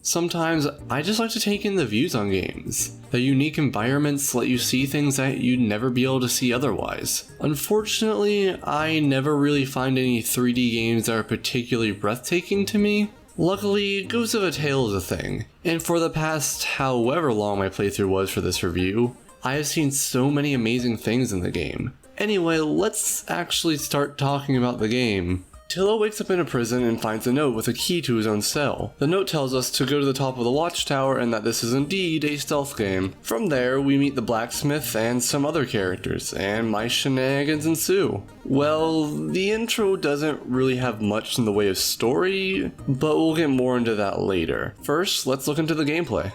Sometimes I just like to take in the views on games. The unique environments let you see things that you'd never be able to see otherwise. Unfortunately, I never really find any 3D games that are particularly breathtaking to me. Luckily, Ghost of a Tale is a thing, and for the past however long my playthrough was for this review, I have seen so many amazing things in the game. Anyway, let's actually start talking about the game. Tilo wakes up in a prison and finds a note with a key to his own cell. The note tells us to go to the top of the watchtower and that this is indeed a stealth game. From there, we meet the blacksmith and some other characters, and my shenanigans ensue. Well, the intro doesn't really have much in the way of story, but we'll get more into that later. First, let's look into the gameplay.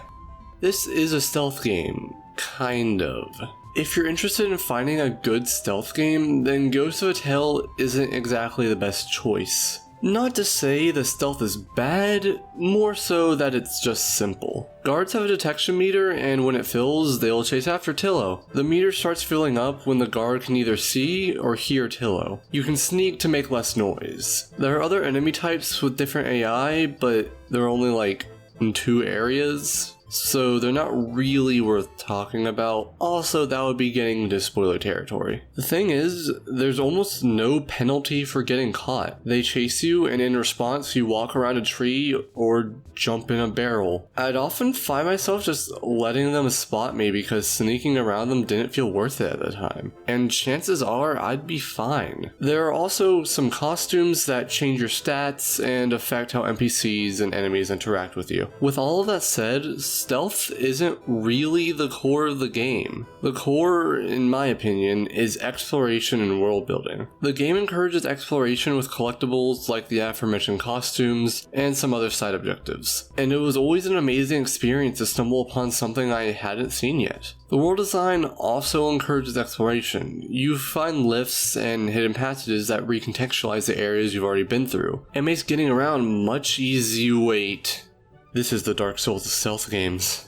This is a stealth game, kind of. If you're interested in finding a good stealth game, then Ghost of a Tale isn't exactly the best choice. Not to say the stealth is bad, more so that it's just simple. Guards have a detection meter, and when it fills, they'll chase after Tilo. The meter starts filling up when the guard can either see or hear Tilo. You can sneak to make less noise. There are other enemy types with different AI, but they're only like in 2 areas, so they're not really worth talking about. Also, that would be getting into spoiler territory. The thing is, there's almost no penalty for getting caught. They chase you, and in response you walk around a tree or jump in a barrel. I'd often find myself just letting them spot me because sneaking around them didn't feel worth it at the time, and chances are I'd be fine. There are also some costumes that change your stats and affect how NPCs and enemies interact with you. With all of that said, stealth isn't really the core of the game. The core, in my opinion, is exploration and world building. The game encourages exploration with collectibles like the aforementioned costumes and some other side objectives. And it was always an amazing experience to stumble upon something I hadn't seen yet. The world design also encourages exploration. You find lifts and hidden passages that recontextualize the areas you've already been through. It makes getting around much easier. Wait. This is the Dark Souls of stealth games.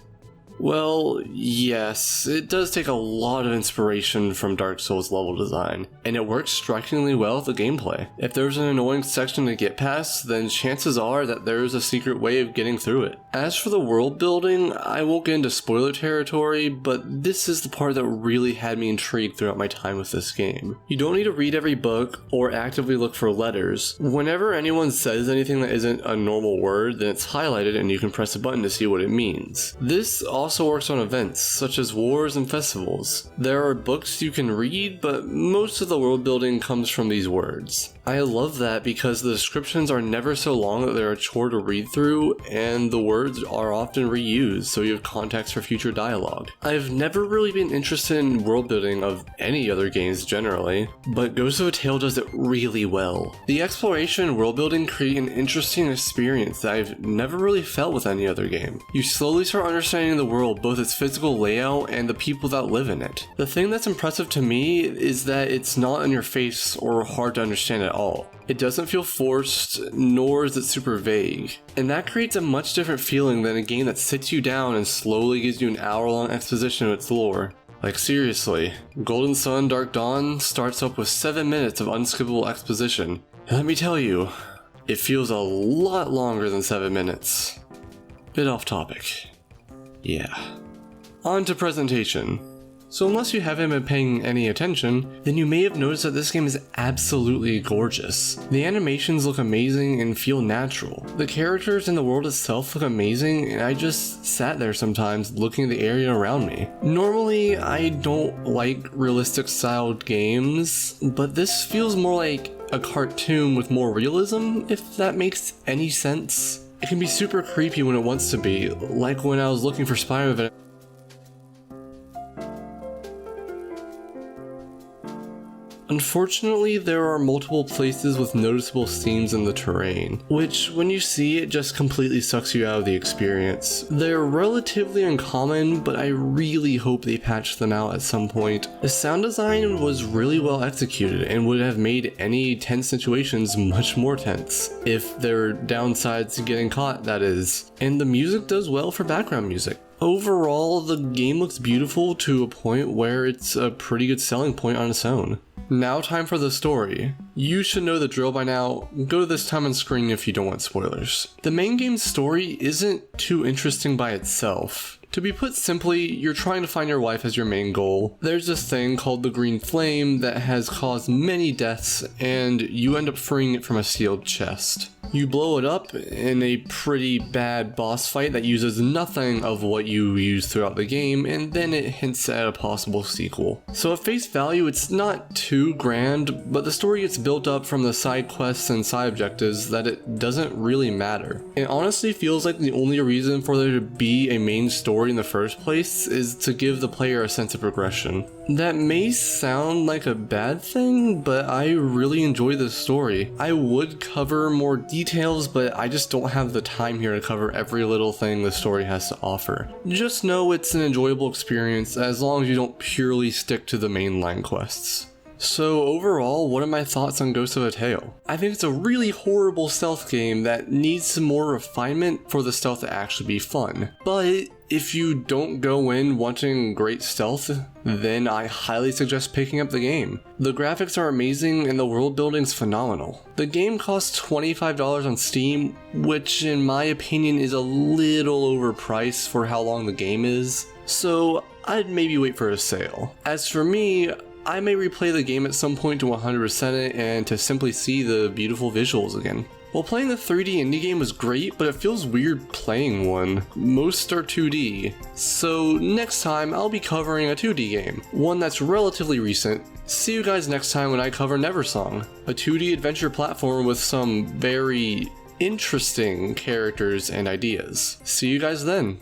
Well, yes, it does take a lot of inspiration from Dark Souls level design, and it works strikingly well with the gameplay. If there's an annoying section to get past, then chances are that there's a secret way of getting through it. As for the world building, I won't get into spoiler territory, but this is the part that really had me intrigued throughout my time with this game. You don't need to read every book or actively look for letters. Whenever anyone says anything that isn't a normal word, then it's highlighted and you can press a button to see what it means. This also works on events, such as wars and festivals. There are books you can read, but most of the world building comes from these words. I love that because the descriptions are never so long that they're a chore to read through, and the words are often reused so you have context for future dialogue. I've never really been interested in world building of any other games generally, but Ghost of a Tale does it really well. The exploration and world building create an interesting experience that I've never really felt with any other game. You slowly start understanding the world, both its physical layout and the people that live in it. The thing that's impressive to me is that it's not in your face or hard to understand at all. It doesn't feel forced, nor is it super vague. And that creates a much different feeling than a game that sits you down and slowly gives you an hour-long exposition of its lore. Like seriously, Golden Sun Dark Dawn starts up with 7 minutes of unskippable exposition. And let me tell you, it feels a lot longer than 7 minutes. Bit off topic. Yeah. On to presentation. So unless you haven't been paying any attention, then you may have noticed that this game is absolutely gorgeous. The animations look amazing and feel natural. The characters and the world itself look amazing, and I just sat there sometimes looking at the area around me. Normally, I don't like realistic styled games, but this feels more like a cartoon with more realism, if that makes any sense. It can be super creepy when it wants to be, like when I was looking for Spider-Man. Unfortunately, there are multiple places with noticeable seams in the terrain, which when you see it just completely sucks you out of the experience. They're relatively uncommon, but I really hope they patch them out at some point. The sound design was really well executed and would have made any tense situations much more tense, if there are downsides to getting caught, that is. And the music does well for background music. Overall, the game looks beautiful to a point where it's a pretty good selling point on its own. Now time for the story. You should know the drill by now. Go to this time on screen if you don't want spoilers. The main game's story isn't too interesting by itself. To be put simply, you're trying to find your wife as your main goal. There's this thing called the Green Flame that has caused many deaths, and you end up freeing it from a sealed chest. You blow it up in a pretty bad boss fight that uses nothing of what you use throughout the game, and then it hints at a possible sequel. So at face value, it's not too grand, but the story gets built up from the side quests and side objectives that it doesn't really matter. It honestly feels like the only reason for there to be a main story in the first place is to give the player a sense of progression. That may sound like a bad thing, but I really enjoy this story. I would cover more details, but I just don't have the time here to cover every little thing the story has to offer. Just know it's an enjoyable experience as long as you don't purely stick to the mainline quests. So overall, what are my thoughts on Ghost of a Tale? I think it's a really horrible stealth game that needs some more refinement for the stealth to actually be fun. But if you don't go in wanting great stealth, then I highly suggest picking up the game. The graphics are amazing and the world building's phenomenal. The game costs $25 on Steam, which in my opinion is a little overpriced for how long the game is, so I'd maybe wait for a sale. As for me, I may replay the game at some point to 100% it and to simply see the beautiful visuals again. While playing the 3D indie game was great, but it feels weird playing one. Most are 2D. So next time I'll be covering a 2D game, one that's relatively recent. See you guys next time when I cover Neversong, a 2D adventure platform with some very interesting characters and ideas. See you guys then.